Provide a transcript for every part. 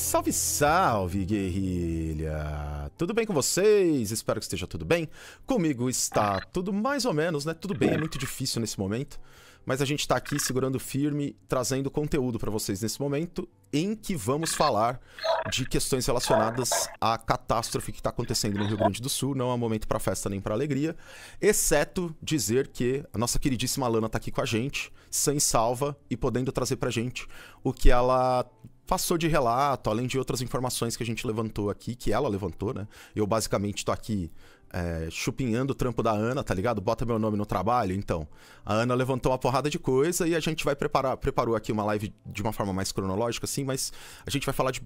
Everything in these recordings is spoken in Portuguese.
Salve, salve, guerrilha! Tudo bem com vocês? Espero que esteja tudo bem. Comigo está tudo mais ou menos, né? Tudo bem, é muito difícil nesse momento. Mas a gente tá aqui segurando firme, trazendo conteúdo para vocês nesse momento, em que vamos falar de questões relacionadas à catástrofe que está acontecendo no Rio Grande do Sul. Não é um momento para festa nem para alegria, exceto dizer que a nossa queridíssima Lana tá aqui com a gente, sã e salva, e podendo trazer pra gente o que ela passou de relato, além de outras informações que a gente levantou aqui, que ela levantou, né? Eu basicamente tô aqui chupinhando o trampo da Ana, tá ligado? Bota meu nome no trabalho, então. A Ana levantou uma porrada de coisa e a gente vai preparou aqui uma live de uma forma mais cronológica, assim, mas a gente vai falar de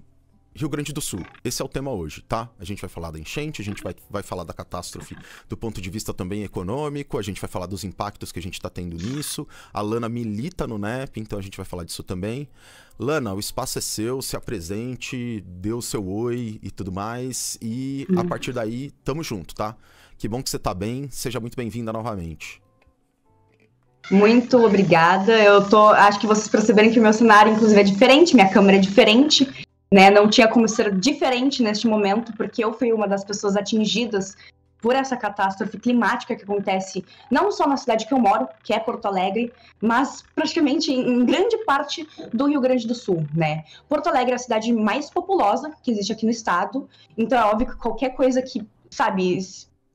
Rio Grande do Sul. Esse é o tema hoje, tá? A gente vai falar da enchente, a gente vai falar da catástrofe do ponto de vista também econômico, a gente vai falar dos impactos que a gente tá tendo nisso. A Lana milita no NEP, então a gente vai falar disso também. Lana, o espaço é seu, se apresente, dê o seu oi e tudo mais. E a partir daí, tamo junto, tá? Que bom que você tá bem, seja muito bem-vinda novamente. Muito obrigada. Acho que vocês perceberam que o meu cenário, inclusive, é diferente, minha câmera é diferente, né? Não tinha como ser diferente neste momento, porque eu fui uma das pessoas atingidas por essa catástrofe climática que acontece não só na cidade que eu moro, que é Porto Alegre, mas praticamente em grande parte do Rio Grande do Sul, né? Porto Alegre é a cidade mais populosa que existe aqui no estado, então é óbvio que qualquer coisa que, sabe,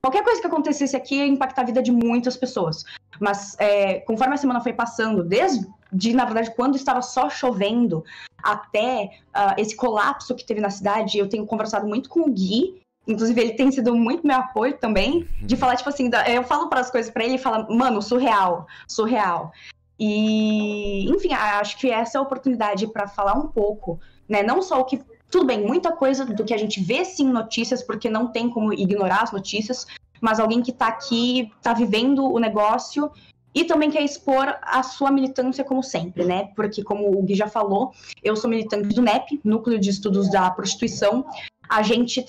qualquer coisa que acontecesse aqui ia impactar a vida de muitas pessoas. Mas conforme a semana foi passando, na verdade, quando estava só chovendo, até esse colapso que teve na cidade, eu tenho conversado muito com o Gui. Inclusive, ele tem sido muito meu apoio também, de falar, tipo assim, eu falo para as coisas para ele e fala, mano, surreal. E, enfim, acho que essa é a oportunidade para falar um pouco, né? Não só o que, tudo bem, muita coisa do que a gente vê sim em notícias, porque não tem como ignorar as notícias, mas alguém que tá aqui, tá vivendo o negócio e também quer expor a sua militância como sempre, né? Porque, como o Gui já falou, eu sou militante do NEP, Núcleo de Estudos da Prostituição. A gente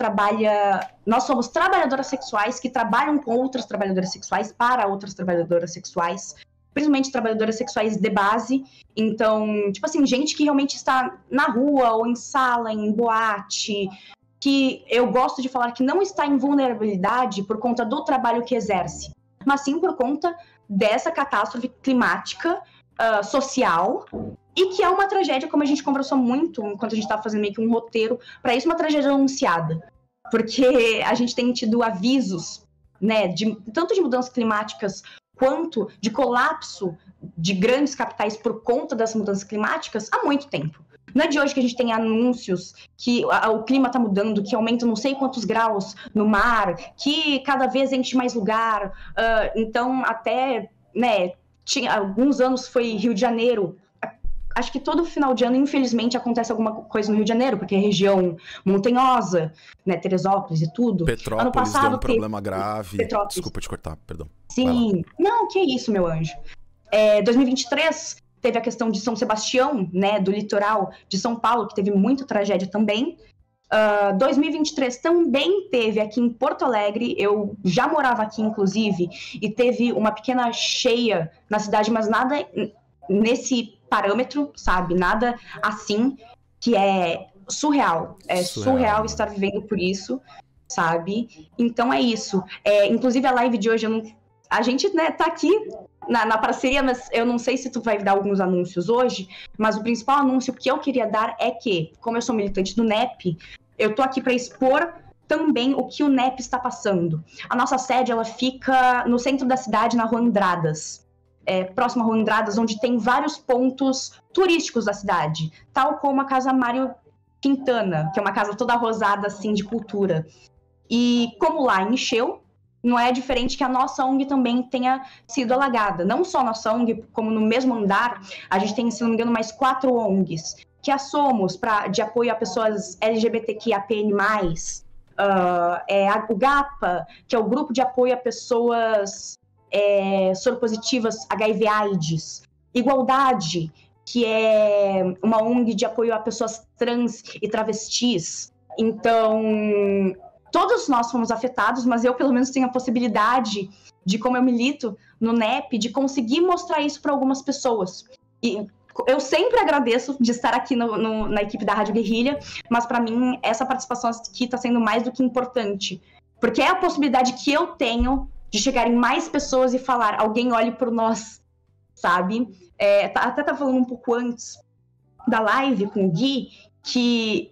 nós somos trabalhadoras sexuais que trabalham com outras trabalhadoras sexuais para outras trabalhadoras sexuais, principalmente trabalhadoras sexuais de base. Então, tipo assim, gente que realmente está na rua ou em sala, em boate, que eu gosto de falar que não está em vulnerabilidade por conta do trabalho que exerce, mas sim por conta dessa catástrofe climática, social, e que é uma tragédia, como a gente conversou muito enquanto a gente estava fazendo meio que um roteiro para isso, uma tragédia anunciada, porque a gente tem tido avisos, né, tanto de mudanças climáticas quanto de colapso de grandes capitais por conta das mudanças climáticas há muito tempo. Não é de hoje que a gente tem anúncios que o clima está mudando, que aumenta não sei quantos graus no mar, que cada vez enche mais lugar. Então, até, né, alguns anos foi Rio de Janeiro. Acho que todo final de ano, infelizmente, acontece alguma coisa no Rio de Janeiro, porque é região montanhosa, né, Teresópolis e tudo. Petrópolis ano passado deu um problema grave. Petrópolis. Desculpa te cortar, perdão. Sim. Não, que isso, meu anjo. 2023... teve a questão de São Sebastião, né, do litoral de São Paulo, que teve muita tragédia também. 2023 também teve aqui em Porto Alegre, eu já morava aqui, inclusive, e teve uma pequena cheia na cidade, mas nada nesse parâmetro, sabe? Nada assim, que é surreal. É surreal estar vivendo por isso, sabe? Então é isso. Inclusive a live de hoje, a gente, né, tá aqui na parceria, mas eu não sei se tu vai dar alguns anúncios hoje, mas o principal anúncio que eu queria dar é que, como eu sou militante do NEP, eu tô aqui para expor também o que o NEP está passando. A nossa sede, ela fica no centro da cidade, na Rua Andradas, próximo à Rua Andradas, onde tem vários pontos turísticos da cidade, tal como a Casa Mário Quintana, que é uma casa toda rosada, assim, de cultura. E como lá encheu, não é diferente que a nossa ONG também tenha sido alagada. Não só a nossa ONG, como no mesmo andar, a gente tem, se não me engano, mais 4 ONGs, que a Somos, de apoio a pessoas LGBTQIAPN+, o GAPA, que é o grupo de apoio a pessoas soropositivas HIV/AIDS, Igualdade, que é uma ONG de apoio a pessoas trans e travestis. Então, todos nós fomos afetados, mas eu, pelo menos, tenho a possibilidade de, como eu milito no NEP, de conseguir mostrar isso para algumas pessoas. E Eu sempre agradeço de estar aqui na equipe da Rádio Guerrilha, mas para mim essa participação aqui está sendo mais do que importante, porque é a possibilidade que eu tenho de chegar em mais pessoas e falar, alguém olhe por nós, sabe? Até tá falando um pouco antes da live com o Gui, que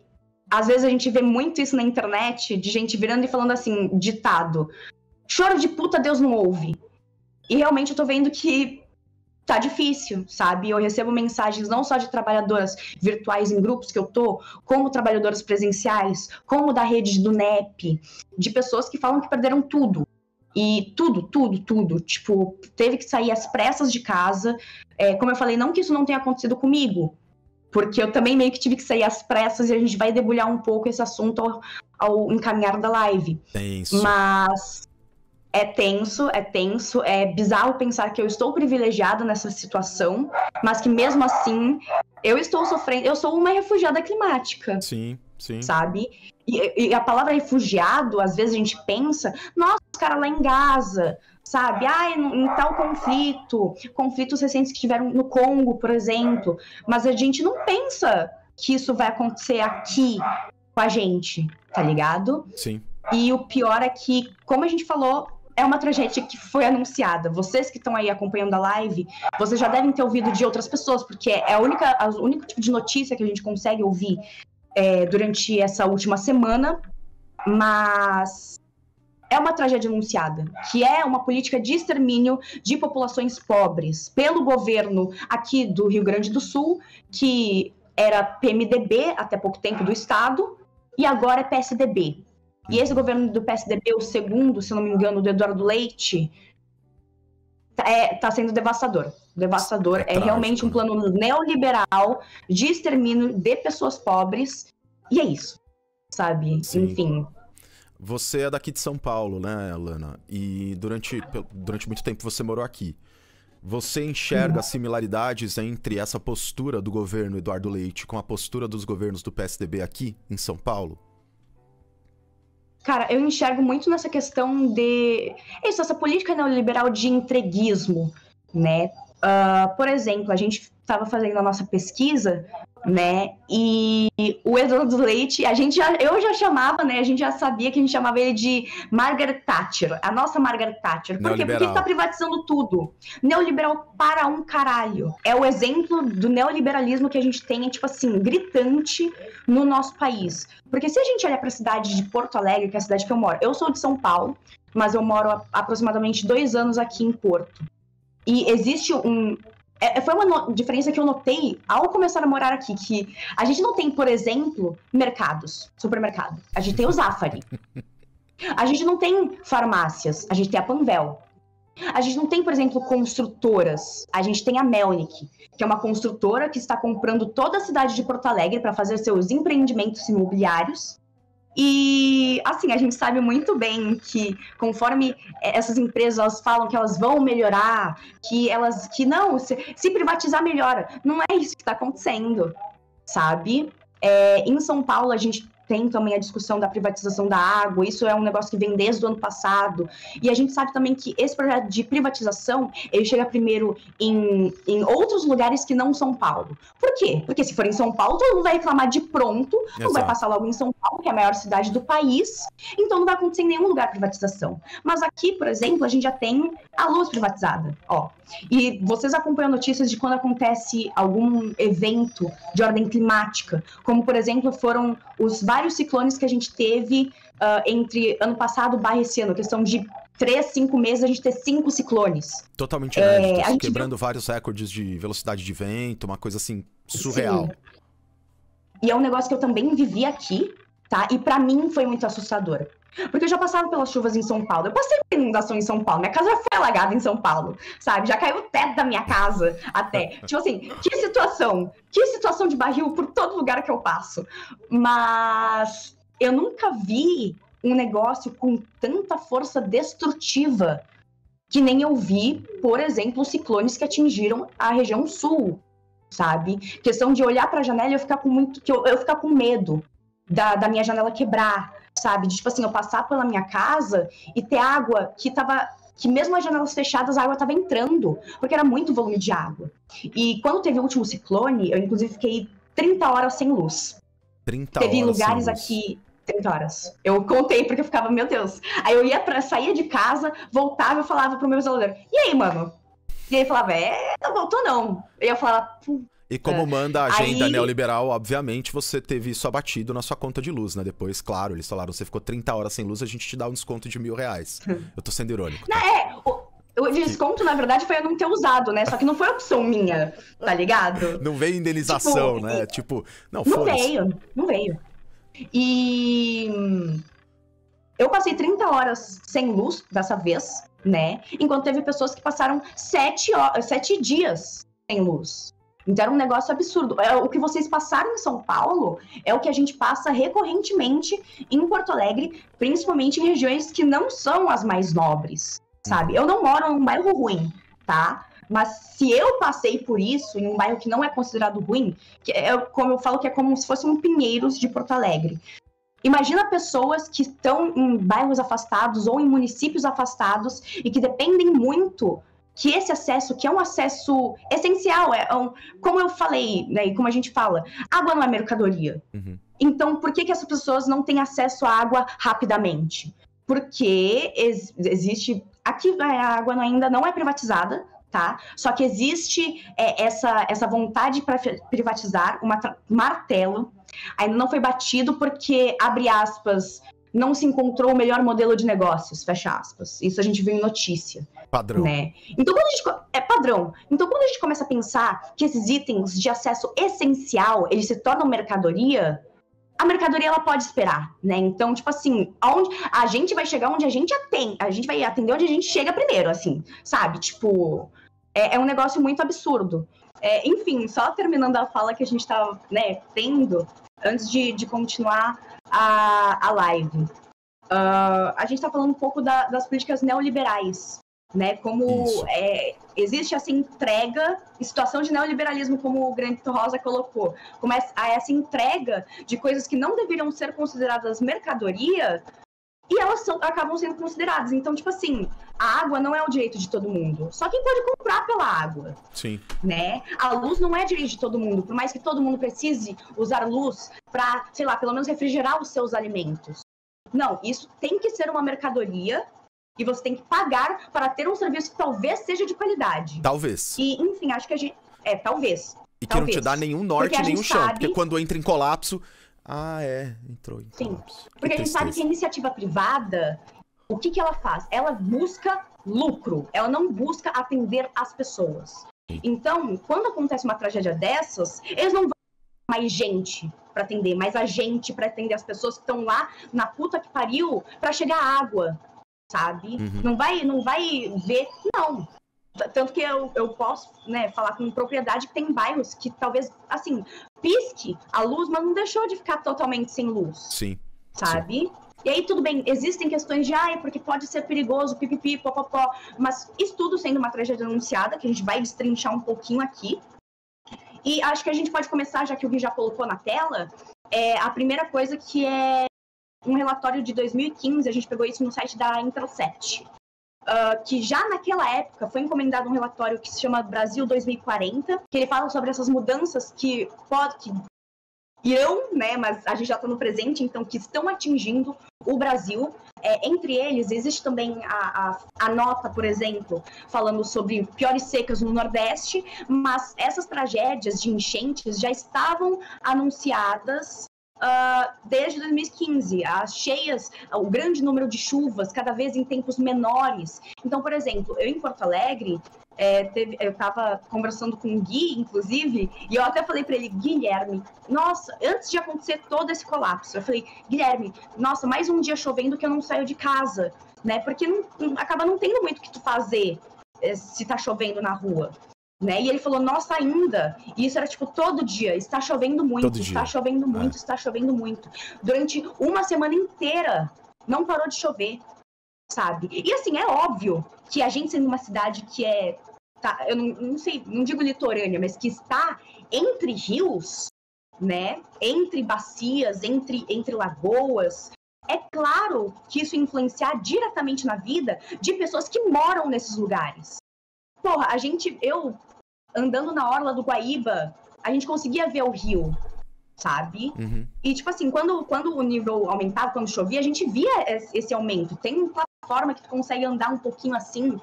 às vezes a gente vê muito isso na internet, de gente virando e falando assim, ditado, choro de puta Deus não ouve. E realmente eu tô vendo que tá difícil, sabe? Eu recebo mensagens não só de trabalhadoras virtuais em grupos que eu tô, como trabalhadoras presenciais, como da rede do NEP, de pessoas que falam que perderam tudo. E tudo. Tipo, teve que sair às pressas de casa. Como eu falei, não que isso não tenha acontecido comigo, porque eu também meio que tive que sair às pressas e a gente vai debulhar um pouco esse assunto ao encaminhar da live. Tenso. Mas é tenso, é bizarro pensar que eu estou privilegiada nessa situação, mas que mesmo assim eu estou sofrendo, eu sou uma refugiada climática. Sim. Sabe? E a palavra refugiado, às vezes a gente pensa, nossa, os caras lá em Gaza, sabe? Em tal conflitos recentes que tiveram no Congo, por exemplo. Mas a gente não pensa que isso vai acontecer aqui com a gente, tá ligado? Sim. E o pior é que, como a gente falou, é uma tragédia que foi anunciada. Vocês que estão aí acompanhando a live, vocês já devem ter ouvido de outras pessoas, porque é o único tipo de notícia que a gente consegue ouvir durante essa última semana, mas é uma tragédia anunciada, que é uma política de extermínio de populações pobres pelo governo aqui do Rio Grande do Sul, que era PMDB até pouco tempo do estado, e agora é PSDB. E esse governo do PSDB, o segundo, se não me engano, do Eduardo Leite, tá sendo devastador. Devastador. É realmente um plano neoliberal de extermínio de pessoas pobres. E é isso, sabe? Sim. Enfim. Você é daqui de São Paulo, né, Alana? E durante muito tempo você morou aqui. Você enxerga similaridades entre essa postura do governo Eduardo Leite com a postura dos governos do PSDB aqui em São Paulo? Cara, eu enxergo muito nessa questão de... essa política neoliberal de entreguismo, né? Por exemplo, a gente estava fazendo a nossa pesquisa, né? E o Eduardo Leite, eu já chamava, né? A gente já sabia que a gente chamava ele de Margaret Thatcher, a nossa Margaret Thatcher. Por quê? Porque ele tá privatizando tudo. Neoliberal para um caralho. É o exemplo do neoliberalismo que a gente tem, tipo assim, gritante no nosso país. Porque se a gente olhar para a cidade de Porto Alegre, que é a cidade que eu moro, eu sou de São Paulo, mas eu moro há aproximadamente 2 anos aqui em Porto. E existe foi uma diferença que eu notei ao começar a morar aqui, que a gente não tem, por exemplo, supermercado. A gente tem o Zafari. A gente não tem farmácias, a gente tem a Panvel. A gente não tem, por exemplo, construtoras. A gente tem a Melnick, que é uma construtora que está comprando toda a cidade de Porto Alegre para fazer seus empreendimentos imobiliários. E, assim, a gente sabe muito bem que conforme essas empresas elas falam que elas vão melhorar, que não, se privatizar melhora. Não é isso que está acontecendo, sabe? Em São Paulo, a gente tem também a discussão da privatização da água, isso é um negócio que vem desde o ano passado, e a gente sabe também que esse projeto de privatização, ele chega primeiro em outros lugares que não São Paulo. Por quê? Porque se for em São Paulo, todo mundo vai reclamar de pronto, não vai passar logo em São Paulo, que é a maior cidade do país, então não vai acontecer em nenhum lugar a privatização. Mas aqui, por exemplo, a gente já tem a luz privatizada, ó. E vocês acompanham notícias de quando acontece algum evento de ordem climática, como, por exemplo, foram os vários ciclones que a gente teve entre ano passado e esse ano, questão de 3, 5 meses, a gente ter 5 ciclones. Totalmente inéditos, quebrando vários recordes de velocidade de vento, uma coisa assim, surreal. Sim. E é um negócio que eu também vivi aqui, tá? E pra mim foi muito assustador. Porque eu já passava pelas chuvas em São Paulo. Eu passei por inundação em São Paulo. Minha casa já foi alagada em São Paulo, sabe? Já caiu o teto da minha casa até. Tipo assim, que situação de barril por todo lugar que eu passo. Mas eu nunca vi um negócio com tanta força destrutiva que nem eu vi, por exemplo, os ciclones que atingiram a região sul, sabe? Questão de olhar pra janela e eu ficar com medo da minha janela quebrar, sabe? De, tipo assim, eu passar pela minha casa e ter água que tava que mesmo as janelas fechadas, a água estava entrando, porque era muito volume de água. E quando teve o último ciclone, eu inclusive fiquei 30 horas sem luz. 30 Teve horas lugares sem luz. aqui... 30 horas. Eu contei porque eu ficava, meu Deus. Aí eu saía de casa, voltava e falava pro meu zelador, e aí, mano? E ele falava, não voltou não. E eu falava... E como manda a agenda Aí... neoliberal, obviamente, você teve isso abatido na sua conta de luz, né? Depois, claro, eles falaram, você ficou 30 horas sem luz, a gente te dá um desconto de R$1.000. Eu tô sendo irônico. Tá? O desconto, na verdade, foi eu não ter usado, né? Só que não foi opção minha, tá ligado? Não veio indenização, tipo, né? Tipo, não veio. E eu passei 30 horas sem luz dessa vez, né? Enquanto teve pessoas que passaram 7 dias sem luz. Então era um negócio absurdo. O que vocês passaram em São Paulo é o que a gente passa recorrentemente em Porto Alegre, principalmente em regiões que não são as mais nobres, sabe? Eu não moro num bairro ruim, tá? Mas se eu passei por isso em um bairro que não é considerado ruim, como eu falo que é como se fosse um Pinheiros de Porto Alegre. Imagina pessoas que estão em bairros afastados ou em municípios afastados e que dependem muito que esse acesso, que é um acesso essencial, como eu falei, né, e como a gente fala, água não é mercadoria. Uhum. Então, por que essas pessoas não têm acesso à água rapidamente? Porque existe... Aqui a água ainda não é privatizada, tá? Só que existe essa vontade para privatizar, um martelo, ainda não foi batido porque, abre aspas, não se encontrou o melhor modelo de negócios, fecha aspas. Isso a gente viu em notícia. Padrão. Né? Então, padrão. Então, quando a gente começa a pensar que esses itens de acesso essencial, eles se tornam mercadoria, a mercadoria ela pode esperar, né? Então, tipo assim, a gente vai chegar onde a gente atende, a gente vai atender onde a gente chega primeiro, assim, sabe? Tipo, é um negócio muito absurdo. Enfim, só terminando a fala que a gente tá, né, tendo, antes de continuar a live. A gente tá falando um pouco das políticas neoliberais, né? Como existe essa entrega, situação de neoliberalismo, como o Granito Rosa colocou, como essa entrega de coisas que não deveriam ser consideradas mercadoria e elas acabam sendo consideradas. Então, tipo assim, a água não é o direito de todo mundo. Só quem pode comprar pela água. Sim. Né? A luz não é direito de todo mundo. Por mais que todo mundo precise usar luz para, sei lá, pelo menos refrigerar os seus alimentos. Não, isso tem que ser uma mercadoria e você tem que pagar para ter um serviço que talvez seja de qualidade. Talvez. E, enfim, acho que a gente... talvez. E que não te dá nenhum norte, nenhum chão. Sabe... Porque quando entra em colapso... entrou em colapso. Sim, porque a gente sabe que a iniciativa privada, o que ela faz? Ela busca lucro, ela não busca atender as pessoas. Então, quando acontece uma tragédia dessas, eles não vão mais gente para atender, mais a gente para atender as pessoas que estão lá na puta que pariu para chegar água, sabe? Uhum. Não vai ver, não. Tanto que eu posso, né, falar com propriedade que tem bairros que talvez, assim, pisque a luz, mas não deixou de ficar totalmente sem luz. Sim. Sabe? Sim. E aí, tudo bem, existem questões de, porque pode ser perigoso, pipipi, popopó, mas isso tudo sendo uma tragédia anunciada, que a gente vai destrinchar um pouquinho aqui. E acho que a gente pode começar, já que o Gui já colocou na tela, a primeira coisa que é um relatório de 2015, a gente pegou isso no site da Intelset. Que já naquela época foi encomendado um relatório que se chama Brasil 2040, que ele fala sobre essas mudanças que irão, né, mas a gente já está no presente, então que estão atingindo o Brasil. Entre eles, existe também a nota, por exemplo, falando sobre piores secas no Nordeste, mas essas tragédias de enchentes já estavam anunciadas desde 2015, as cheias, o grande número de chuvas, cada vez em tempos menores. Então, por exemplo, eu em Porto Alegre, eu estava conversando com o Gui, inclusive, e eu até falei para ele, Guilherme, nossa, antes de acontecer todo esse colapso, eu falei, Guilherme, nossa, mais um dia chovendo que eu não saio de casa, né? Porque acaba não tendo muito o que tu fazer se tá chovendo na rua. Né? E ele falou, nossa, ainda. E isso era tipo todo dia. Está chovendo muito, está chovendo muito, está chovendo muito. Durante uma semana inteira não parou de chover, sabe? E assim, é óbvio que a gente sendo uma cidade que eu não sei, não digo litorânea, mas que está entre rios, né? Entre bacias, entre lagoas, é claro que isso influenciar diretamente na vida de pessoas que moram nesses lugares. Porra, eu andando na orla do Guaíba, a gente conseguia ver o rio, sabe? E, tipo assim, quando o nível aumentava, quando chovia, a gente via esse aumento. Tem uma plataforma que tu consegue andar um pouquinho assim,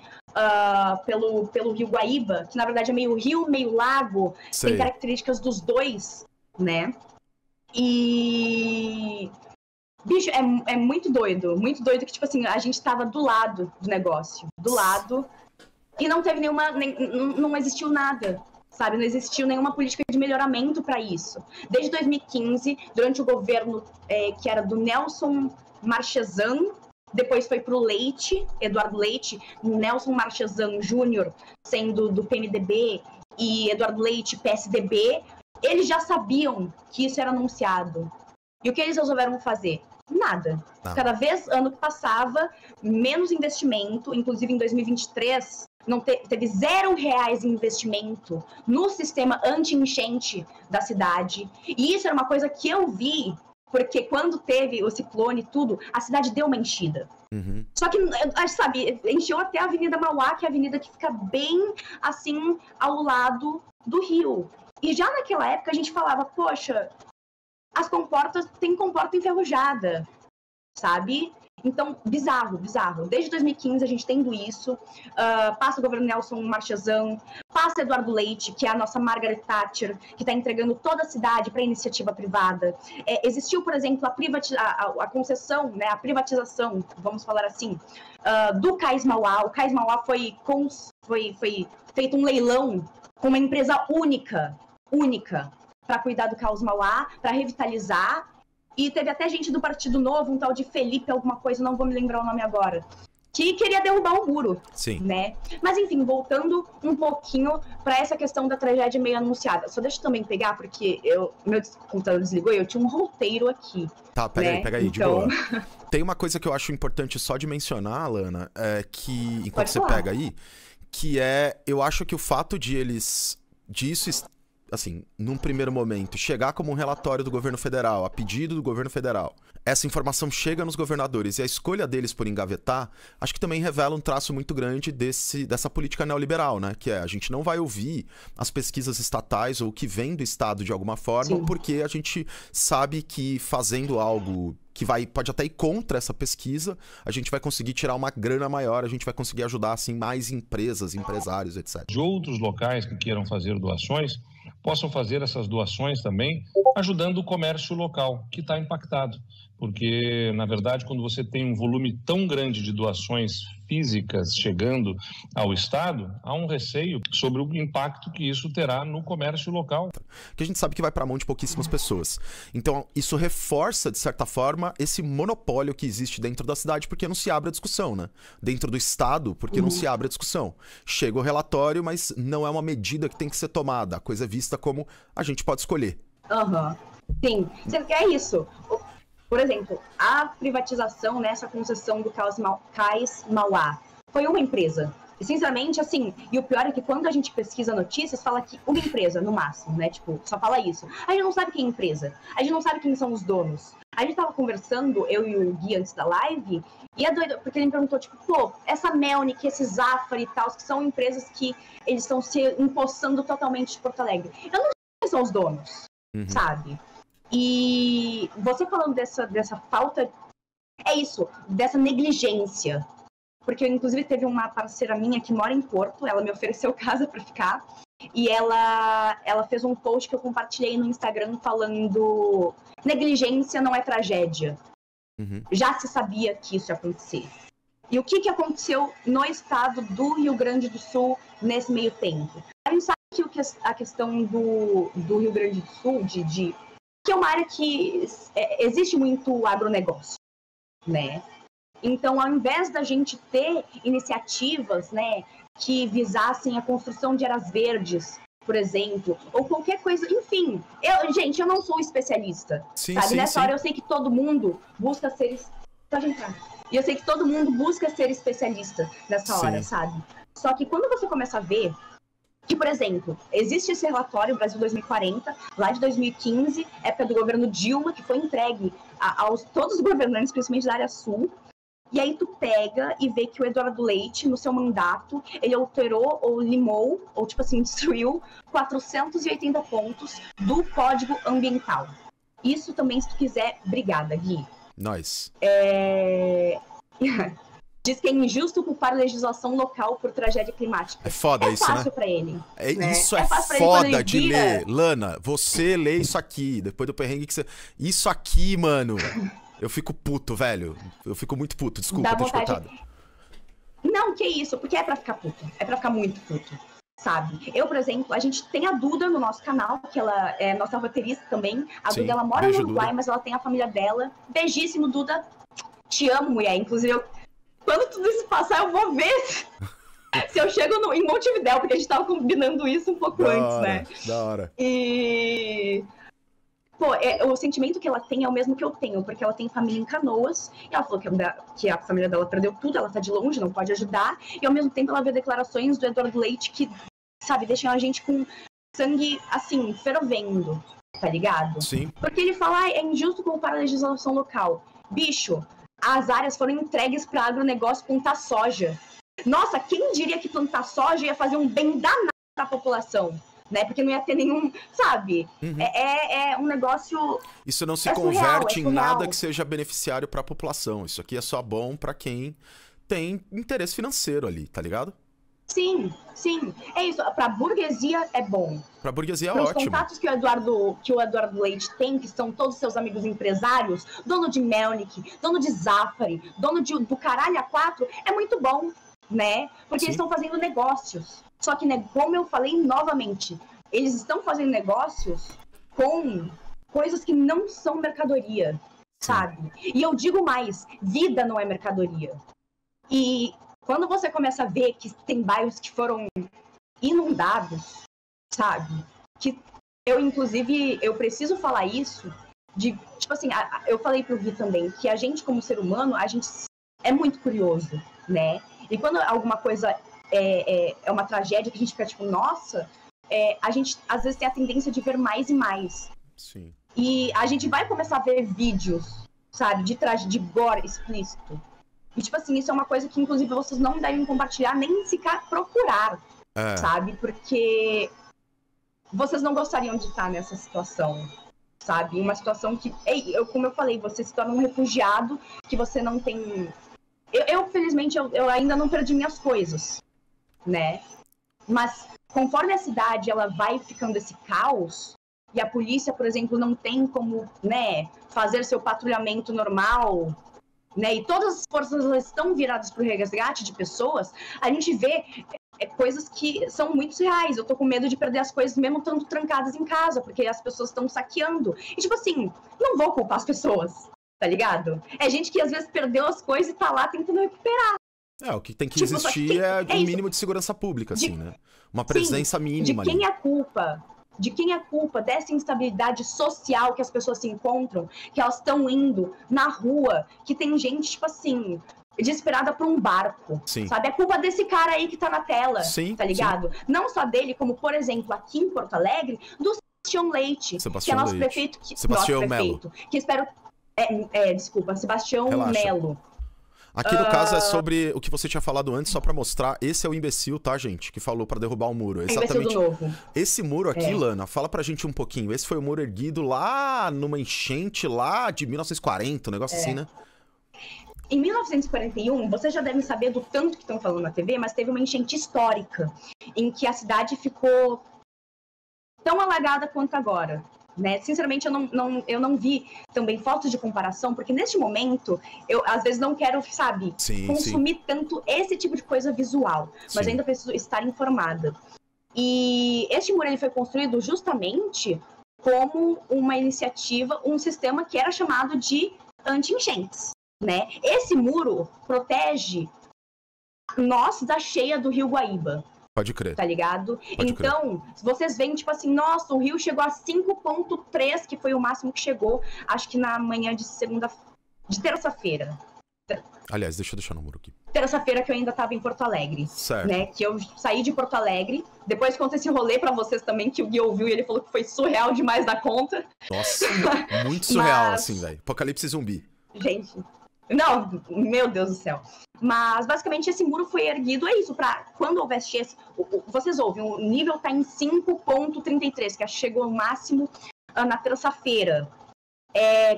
pelo rio Guaíba, que na verdade é meio rio, meio lago, Sei. tem características dos dois, né? E... Bicho, é muito doido que, tipo assim, a gente tava do lado do negócio, do lado, e não teve não existiu nada, sabe? Não existiu nenhuma política de melhoramento para isso. Desde 2015, durante o governo que era do Nelson Marchesan, depois foi pro Leite, Eduardo Leite, Nelson Marchesan Júnior, sendo do PMDB, e Eduardo Leite, PSDB, eles já sabiam que isso era anunciado. E o que eles resolveram fazer? Nada. Cada vez, ano que passava, menos investimento, inclusive em 2023, teve R$0 em investimento no sistema anti-enchente da cidade. E isso era uma coisa que eu vi, porque quando teve o ciclone e tudo, a cidade deu uma enchida. Só que, sabe, encheu até a Avenida Mauá, que é a avenida que fica bem, assim, ao lado do rio. E já naquela época a gente falava, poxa, as comportas tem comporta enferrujada, sabe? Então, bizarro. Desde 2015 a gente tendo isso, passa o governo Nelson Marchesan, passa Eduardo Leite, que é a nossa Margaret Thatcher, que está entregando toda a cidade para iniciativa privada. Existiu, por exemplo, a concessão, né, a privatização, vamos falar assim, do Cais Mauá. O Cais Mauá foi feito um leilão com uma empresa única, para cuidar do Cais Mauá, para revitalizar. E teve até gente do Partido Novo, um tal de Felipe alguma coisa, não vou me lembrar o nome agora, que queria derrubar o muro. Sim. Né? Mas enfim, voltando um pouquinho para essa questão da tragédia meio anunciada. Só deixa eu também pegar, porque meu computador desligou e eu tinha um roteiro aqui. Tá, pega aí, então... de boa. Tem uma coisa que eu acho importante só de mencionar, Lana, que enquanto você pega aí, que eu acho que o fato disso, assim, num primeiro momento, chegar como um relatório do governo federal, a pedido do governo federal, essa informação chega nos governadores e a escolha deles por engavetar, acho que também revela um traço muito grande dessa política neoliberal, né? Que a gente não vai ouvir as pesquisas estatais ou o que vem do Estado de alguma forma, Sim. porque a gente sabe que fazendo algo que pode até ir contra essa pesquisa, a gente vai conseguir tirar uma grana maior, a gente vai conseguir ajudar, assim, mais empresas, empresários, etc. De outros locais que queiram fazer doações, possam fazer essas doações também, ajudando o comércio local, que está impactado. Porque, na verdade, quando você tem um volume tão grande de doações físicas chegando ao Estado, há um receio sobre o impacto que isso terá no comércio local. Que a gente sabe que vai para a mão de pouquíssimas pessoas. Então, isso reforça, de certa forma, esse monopólio que existe dentro da cidade, porque não se abre a discussão, né? Dentro do Estado, porque não se abre a discussão. Chega o relatório, mas não é uma medida que tem que ser tomada. A coisa é vista como a gente pode escolher. Sim, é isso. Por exemplo, a privatização, né, essa concessão do Cais Mauá, foi uma empresa. E, sinceramente, assim, e o pior é que quando a gente pesquisa notícias, fala que uma empresa, no máximo, né, tipo, só fala isso. A gente não sabe quem é a empresa, a gente não sabe quem são os donos. A gente tava conversando, eu e o Gui, antes da live, e é doido, porque ele me perguntou, tipo, pô, essa Melnick, esse Zafari e tal, que são empresas que eles estão se empossando totalmente de Porto Alegre. Eu não sei quem são os donos, sabe? E você falando dessa falta, é isso, dessa negligência. Porque, inclusive, teve uma parceira minha que mora em Porto, ela me ofereceu casa para ficar, e ela fez um post que eu compartilhei no Instagram falando: negligência não é tragédia. Já se sabia que isso ia acontecer. E o que aconteceu no estado do Rio Grande do Sul nesse meio tempo? A gente sabe que a questão do Rio Grande do Sul, que é uma área que existe muito agronegócio, né? Então, ao invés da gente ter iniciativas, né, que visassem a construção de áreas verdes, por exemplo, ou qualquer coisa, enfim. Eu não sou especialista, sabe? Nessa hora eu sei que todo mundo busca ser... Pode entrar. E eu sei que todo mundo busca ser especialista nessa hora, sabe? Só que quando você começa a ver Que, por exemplo, existe esse relatório, Brasil 2040, lá de 2015, época do governo Dilma, que foi entregue aos todos os governantes, principalmente da área sul. E aí tu pega e vê que o Eduardo Leite, no seu mandato, ele alterou ou limou, ou tipo assim, destruiu 480 pontos do Código Ambiental. Isso também, se tu quiser, obrigada, Gui. Nós. Diz que é injusto culpar a legislação local por tragédia climática. É foda isso, né? É fácil pra ele. Isso é foda de ler. Lana, você lê isso aqui, depois do perrengue que você... Isso aqui, mano... Eu fico puto, velho. Eu fico muito puto. Desculpa ter te cortado. Não, que isso. Porque é pra ficar puto. É pra ficar muito puto. Sabe? Eu, por exemplo, a gente tem a Duda no nosso canal, que ela é nossa roteirista também. A Duda, ela mora no Uruguai, mas ela tem a família dela. Beijíssimo, Duda. Te amo, mulher. Inclusive, quando tudo isso passar, eu vou ver se eu chego em Montevidéu, porque a gente tava combinando isso um pouco antes, né? Da hora. E... Pô, o sentimento que ela tem é o mesmo que eu tenho, porque ela tem família em Canoas, e ela falou que a família dela perdeu tudo, ela tá de longe, não pode ajudar, e ao mesmo tempo ela vê declarações do Eduardo Leite que, sabe, deixam a gente com sangue, assim, fervendo, tá ligado? Sim. Porque ele fala, é injusto culpar a legislação local. Bicho, as áreas foram entregues pra agronegócio plantar soja. Nossa, quem diria que plantar soja ia fazer um bem danado pra população? Né? Porque não ia ter nenhum, sabe? Uhum. É um negócio... Isso não se converte em nada que seja beneficiário para a população. Isso aqui é só bom para quem tem interesse financeiro ali, tá ligado? Sim, sim. É isso. Pra burguesia é bom. Pra burguesia é ótimo. Os contatos que o Eduardo Leite tem, que são todos seus amigos empresários, dono de Melnick, dono de Zafari, dono do caralho A4, é muito bom, né? Porque eles estão fazendo negócios. Só que, né, como eu falei novamente, eles estão fazendo negócios com coisas que não são mercadoria, sabe? E eu digo mais, vida não é mercadoria. E quando você começa a ver que tem bairros que foram inundados, sabe? Que eu preciso falar isso, tipo assim, eu falei pro Gui também, que a gente como ser humano, a gente é muito curioso, né? E quando alguma coisa... É uma tragédia que a gente fica tipo, nossa, a gente às vezes tem a tendência de ver mais e mais. Sim. E a gente vai começar a ver vídeos, sabe, de gore explícito. E tipo assim, isso é uma coisa que inclusive vocês não devem compartilhar, nem sequer procurar, sabe? Porque vocês não gostariam de estar nessa situação, sabe? Uma situação que, como eu falei, você se torna um refugiado, que você não tem... felizmente, eu ainda não perdi minhas coisas, né? Mas conforme a cidade ela vai ficando esse caos e a polícia, por exemplo, não tem como, né, fazer seu patrulhamento normal, né? E todas as forças elas estão viradas para o resgate de pessoas, a gente vê coisas que são muito reais. Eu tô com medo de perder as coisas mesmo estando trancadas em casa, porque as pessoas estão saqueando. E tipo assim, não vou culpar as pessoas, tá ligado? É gente que às vezes perdeu as coisas e tá lá tentando recuperar. O que tem que existir é um mínimo de segurança pública, assim, né? Uma presença mínima. De quem é a culpa? De quem é a culpa dessa instabilidade social que as pessoas se encontram, que elas estão indo na rua, que tem gente, tipo assim, desesperada por um barco, sabe? É culpa desse cara aí que tá na tela, tá ligado? Não só dele, como, por exemplo, aqui em Porto Alegre, do Sebastião Leite, que é nosso prefeito... Sebastião Melo. Que espero... desculpa, Sebastião Melo. Aqui no caso é sobre o que você tinha falado antes, só pra mostrar. Esse é o imbecil, tá, gente? Que falou pra derrubar o muro. Exatamente. Do novo. Esse muro aqui, Lana, fala pra gente um pouquinho. Esse foi o muro erguido lá numa enchente lá de 1940, um negócio assim, né? Em 1941, vocês já devem saber do tanto que estão falando na TV, mas teve uma enchente histórica em que a cidade ficou tão alagada quanto agora. Né? Sinceramente, eu não vi também fotos de comparação, porque neste momento eu às vezes não quero, sabe, consumir tanto esse tipo de coisa visual, mas ainda preciso estar informada. E este muro ele foi construído justamente como uma iniciativa, um sistema que era chamado de anti-enchentes, né? Esse muro protege nós da cheia do Rio Guaíba. Pode crer. Tá ligado? Então, vocês veem, tipo assim, nossa, o rio chegou a 5,3, que foi o máximo que chegou, acho que na manhã de terça-feira. Aliás, deixa eu deixar no muro aqui. Terça-feira que eu ainda tava em Porto Alegre. Certo. Né? Que eu saí de Porto Alegre. Depois conto esse rolê pra vocês também, que o Gui ouviu e ele falou que foi surreal demais da conta. Nossa, muito surreal, assim, velho. Apocalipse zumbi. Gente, não, meu Deus do céu. Mas, basicamente, esse muro foi erguido, é isso, pra quando houver cheias... Vocês ouvem, o nível tá em 5.33, que chegou ao máximo na terça-feira.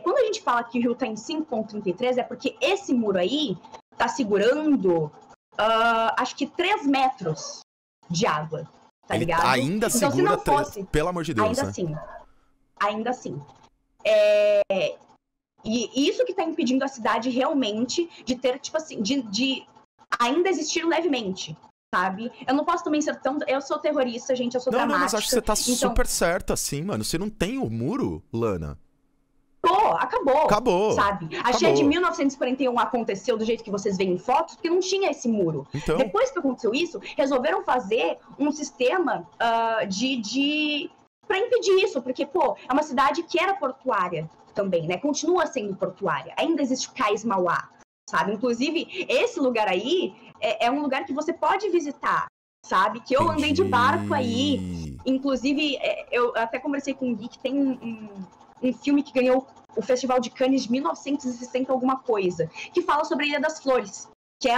Quando a gente fala que o rio tá em 5.33, é porque esse muro aí tá segurando, acho que 3 metros de água, tá ligado? Ainda então, segura, se não fosse, pelo amor de Deus, ainda né? assim. Ainda assim. E isso que tá impedindo a cidade realmente de ter, tipo assim, de ainda existir levemente, sabe? Eu não posso também ser tão... Eu sou terrorista, gente, eu sou dramática. Não, mas acho que você tá super certa, assim, mano. Você não tem o muro, Lana? Acabou. Sabe? A cheia de 1941 aconteceu do jeito que vocês veem em fotos, porque não tinha esse muro. Então... Depois que aconteceu isso, resolveram fazer um sistema pra impedir isso, porque, é uma cidade que era portuária também, né? Continua sendo portuária. Ainda existe o Cais Mauá, sabe? Inclusive, esse lugar aí é um lugar que você pode visitar, sabe? Que eu andei de barco aí. Inclusive, eu até conversei com o Gui, que tem um filme que ganhou o Festival de Cannes de 1960 alguma coisa, que fala sobre a Ilha das Flores, que é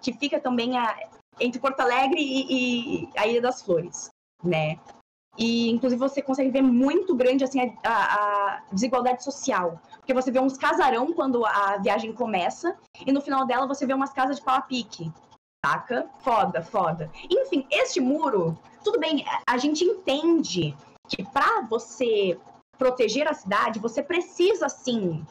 que fica também entre Porto Alegre e a Ilha das Flores, né? E, inclusive, você consegue ver muito grande, assim, a desigualdade social. Porque você vê uns casarão quando a viagem começa, e no final dela você vê umas casas de pau a pique, saca? Foda. Enfim, este muro, tudo bem, a gente entende que pra você proteger a cidade, você precisa, sim,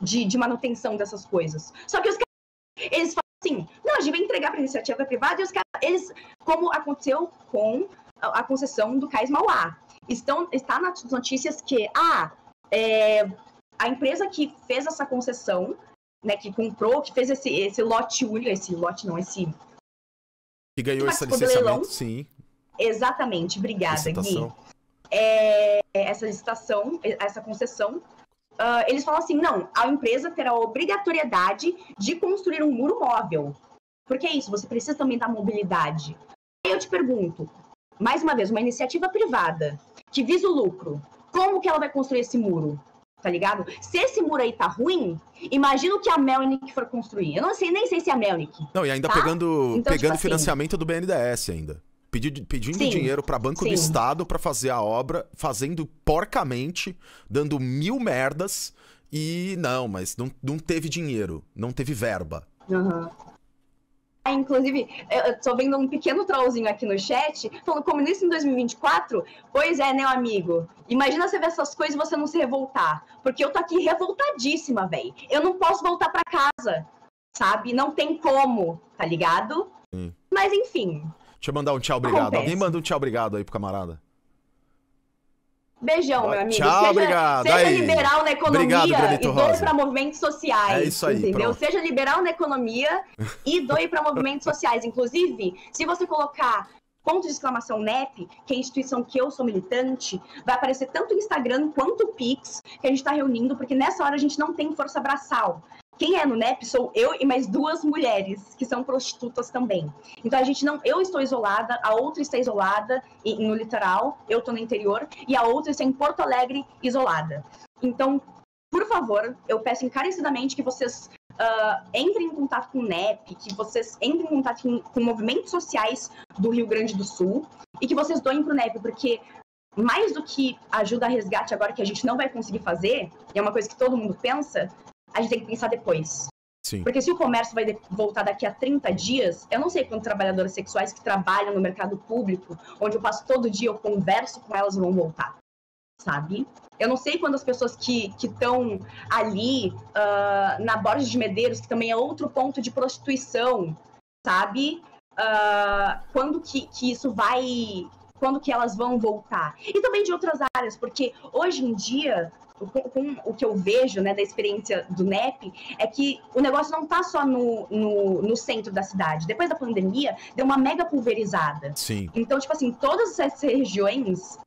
de manutenção dessas coisas. Só que os caras, eles falam assim, não, a gente vai entregar pra iniciativa privada, e os caras, eles, como aconteceu com a concessão do Cais Mauá. Está nas notícias que a empresa que fez essa concessão, né, que comprou, que fez esse lote único, que ganhou esse licenciamento, sim. Exatamente, obrigada, Gui. Essa licitação, essa concessão, eles falam assim, não, a empresa terá a obrigatoriedade de construir um muro móvel. Porque é isso, você precisa também da mobilidade. Aí eu te pergunto, mais uma vez, uma iniciativa privada que visa o lucro, como que ela vai construir esse muro? Tá ligado? Se esse muro aí tá ruim, imagina o que a Melnick for construir. Eu nem sei se é a Melnick. Não, e ainda pegando tipo financiamento do BNDES ainda. Pedindo dinheiro para Banco do Estado para fazer a obra, fazendo porcamente, dando 1000 merdas e mas não teve dinheiro, não teve verba. Inclusive, eu tô vendo um pequeno trollzinho aqui no chat, falando comunista em 2024? Pois é, né, amigo? Imagina você ver essas coisas e você não se revoltar. Porque eu tô aqui revoltadíssima, velho. Eu não posso voltar pra casa, sabe? Não tem como, tá ligado? Mas, enfim. Deixa eu mandar um tchau, obrigado. Alguém manda um tchau, obrigado aí pro camarada. Beijão, meu amigo. Tchau, obrigado. Seja liberal na economia e doe para movimentos sociais. É isso aí, entendeu? Pronto. Seja liberal na economia e doe para movimentos sociais. Inclusive, se você colocar ponto de exclamação NEP, que é a instituição que eu sou militante, vai aparecer tanto o Instagram quanto o Pix, que a gente está reunindo, porque nessa hora a gente não tem força braçal. Quem é no NEP sou eu e mais 2 mulheres, que são prostitutas também. Então, eu estou isolada, a outra está isolada no litoral, eu estou no interior, e a outra está em Porto Alegre, isolada. Então, por favor, eu peço encarecidamente que vocês entrem em contato com o NEP, que vocês entrem em contato com movimentos sociais do Rio Grande do Sul, e que vocês doem para o NEP, porque mais do que ajuda a resgate agora, que a gente não vai conseguir fazer, e é uma coisa que todo mundo pensa, a gente tem que pensar depois. Sim. Porque se o comércio vai voltar daqui a 30 dias, eu não sei quantos trabalhadoras sexuais que trabalham no mercado público, onde eu passo todo dia, eu converso com elas, vão voltar, sabe? Eu não sei quantas pessoas que estão ali na Borges de Medeiros, que também é outro ponto de prostituição, sabe? Quando que isso vai... Quando que elas vão voltar? E também de outras áreas, porque hoje em dia... Com o que eu vejo, né, da experiência do NEP, é que o negócio não tá só no centro da cidade. Depois da pandemia, deu uma mega pulverizada. Sim. Então, tipo assim, todas essas regiões,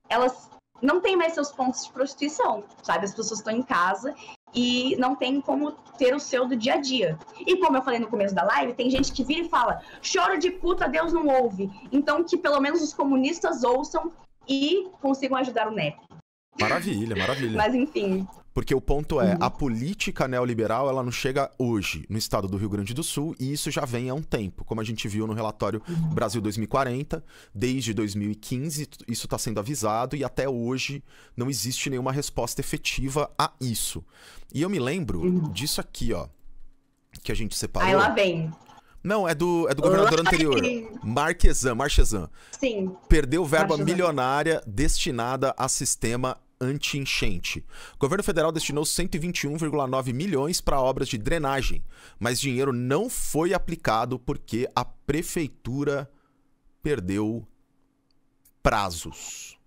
elas não têm mais seus pontos de prostituição, sabe? As pessoas estão em casa e não tem como ter o seu do dia a dia. E como eu falei no começo da live, tem gente que vira e fala, choro de puta, Deus não ouve. Então que pelo menos os comunistas ouçam e consigam ajudar o NEP. Maravilha, maravilha. Mas enfim... Porque o ponto é, a política neoliberal, ela não chega hoje no estado do Rio Grande do Sul, e isso já vem há um tempo, como a gente viu no relatório Brasil 2040, desde 2015 isso está sendo avisado, e até hoje não existe nenhuma resposta efetiva a isso. E eu me lembro disso aqui, ó, que a gente separou. Aí lá vem. Não, é do governador anterior, Marquesan. Sim. Perdeu verba milionária destinada a sistema anti-enchente. O governo federal destinou 121,9 milhões para obras de drenagem, mas dinheiro não foi aplicado porque a prefeitura perdeu prazos.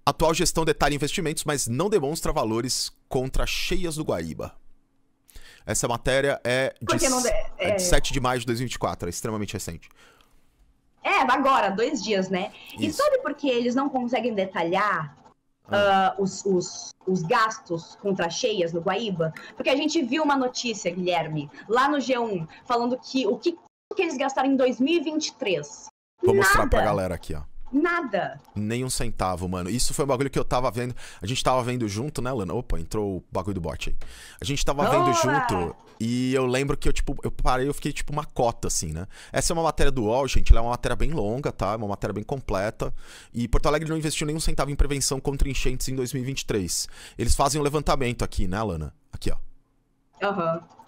Atual gestão detalha investimentos, mas não demonstra valores contra cheias do Guaíba. Essa matéria é de 7 de maio de 2024, é extremamente recente. Agora, 2 dias, né? Isso. E sabe por que eles não conseguem detalhar os gastos contra cheias no Guaíba? Porque a gente viu uma notícia, Guilherme, lá no G1, falando que o que eles gastaram em 2023. Vou mostrar pra galera aqui, ó. Nada. Nem um centavo, mano. Isso foi um bagulho que eu tava vendo. A gente tava vendo junto, né, Lana? Opa, entrou o bagulho do bot aí. A gente tava vendo junto e eu lembro que eu parei, eu fiquei tipo uma cota, assim, né? Essa é uma matéria do UOL, gente. Ela é uma matéria bem longa, tá? Uma matéria bem completa. E Porto Alegre não investiu nenhum centavo em prevenção contra enchentes em 2023. Eles fazem um levantamento aqui, né, Lana? Aqui, ó.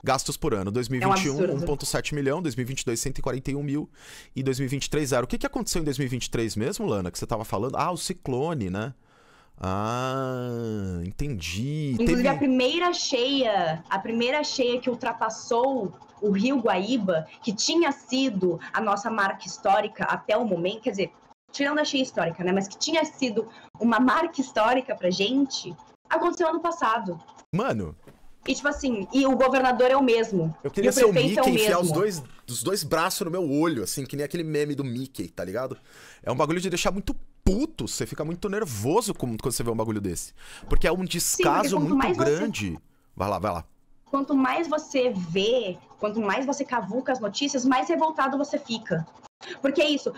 Gastos por ano. 2021, 1,7 milhão. 2022, 141 mil. E 2023, 0. O que aconteceu em 2023 mesmo, Lana? Que você tava falando? Ah, o ciclone, né? Ah, entendi. Inclusive, a primeira cheia que ultrapassou o Rio Guaíba, que tinha sido a nossa marca histórica até o momento, quer dizer, tirando a cheia histórica, né? Mas que tinha sido uma marca histórica pra gente, aconteceu ano passado. Mano... E tipo assim, e o governador é o mesmo. Eu queria ser o Mickey e enfiar os dois braços no meu olho, assim, que nem aquele meme do Mickey, tá ligado? É um bagulho de deixar muito puto, você fica muito nervoso quando você vê um bagulho desse. Porque é um descaso muito grande. Vai lá. Quanto mais você vê, quanto mais você cavuca as notícias, mais revoltado você fica. Porque é isso,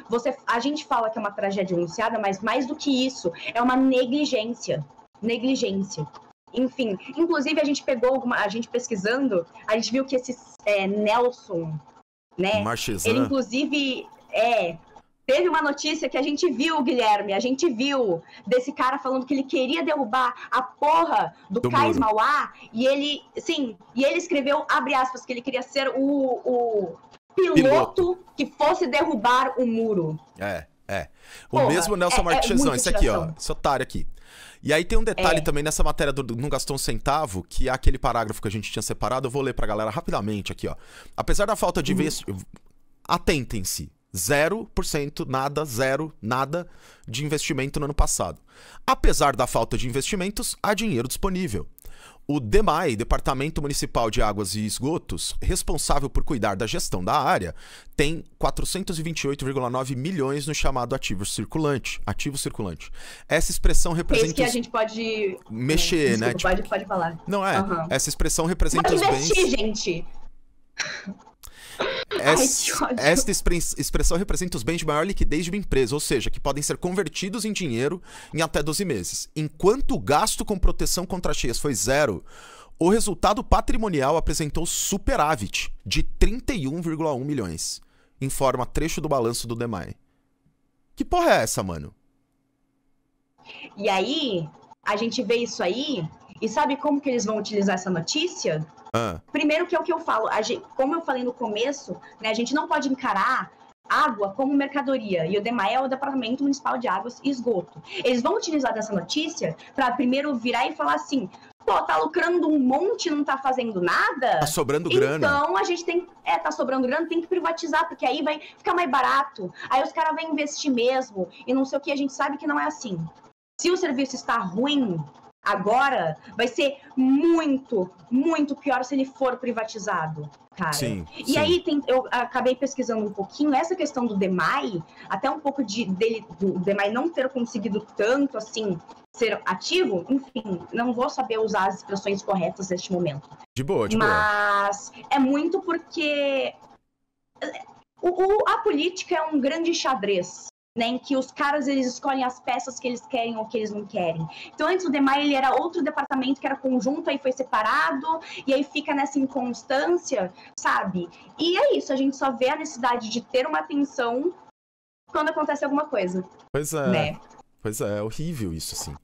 a gente fala que é uma tragédia anunciada, mas mais do que isso, é uma negligência. Enfim, inclusive a gente pesquisando, a gente viu que esse Nelson, né? Marchesan. Ele inclusive teve uma notícia que a gente viu, Guilherme, desse cara falando que ele queria derrubar a porra do Cais Mauá, e ele escreveu, abre aspas, que ele queria ser o piloto que fosse derrubar o muro. O mesmo Nelson Marchesan, esse aqui, ó, esse otário aqui. E aí tem um detalhe também nessa matéria do Não Gastou um Centavo, que é aquele parágrafo que a gente tinha separado, eu vou ler pra galera rapidamente aqui, ó. Apesar da falta de atentem-se, 0%, nada de investimento no ano passado. Apesar da falta de investimentos, há dinheiro disponível. O DEMAI, Departamento Municipal de Águas e Esgotos, responsável por cuidar da gestão da área, tem 428,9 milhões no chamado ativo circulante. Essa expressão representa... Esse que a gente pode... mexer, né? Pode falar. Não, essa expressão representa os bens... investir, gente! Esta expressão representa os bens de maior liquidez de uma empresa, ou seja, que podem ser convertidos em dinheiro em até 12 meses. Enquanto o gasto com proteção contra cheias foi 0, o resultado patrimonial apresentou superávit de 31,1 milhões, informa trecho do balanço do DEMAI. Que porra é essa, mano? E aí, a gente vê isso aí, e sabe como que eles vão utilizar essa notícia? Primeiro que é o que eu falo, como eu falei no começo, né, a gente não pode encarar água como mercadoria, e o DEMAI é o Departamento Municipal de Águas e Esgoto. Eles vão utilizar dessa notícia para primeiro virar e falar assim, pô, tá lucrando um monte e não tá fazendo nada? Tá sobrando grana. Então a gente tem, tá sobrando grana, tem que privatizar, porque aí vai ficar mais barato, aí os caras vão investir mesmo, e não sei o que, a gente sabe que não é assim. Se o serviço está ruim, Agora vai ser muito, muito pior se ele for privatizado, cara. Sim, e aí eu acabei pesquisando um pouquinho essa questão do DEMAI, até um pouco do DEMAI não ter conseguido tanto assim ser ativo, enfim, não vou saber usar as expressões corretas neste momento. De boa. Mas é muito porque a política é um grande xadrez, né, em que os caras eles escolhem as peças que eles querem ou que eles não querem. Então antes o DEMAI ele era outro departamento que era conjunto, aí foi separado, e aí fica nessa inconstância, sabe? E é isso, a gente só vê a necessidade de ter uma atenção quando acontece alguma coisa. Pois é. Né? Pois é horrível isso, assim.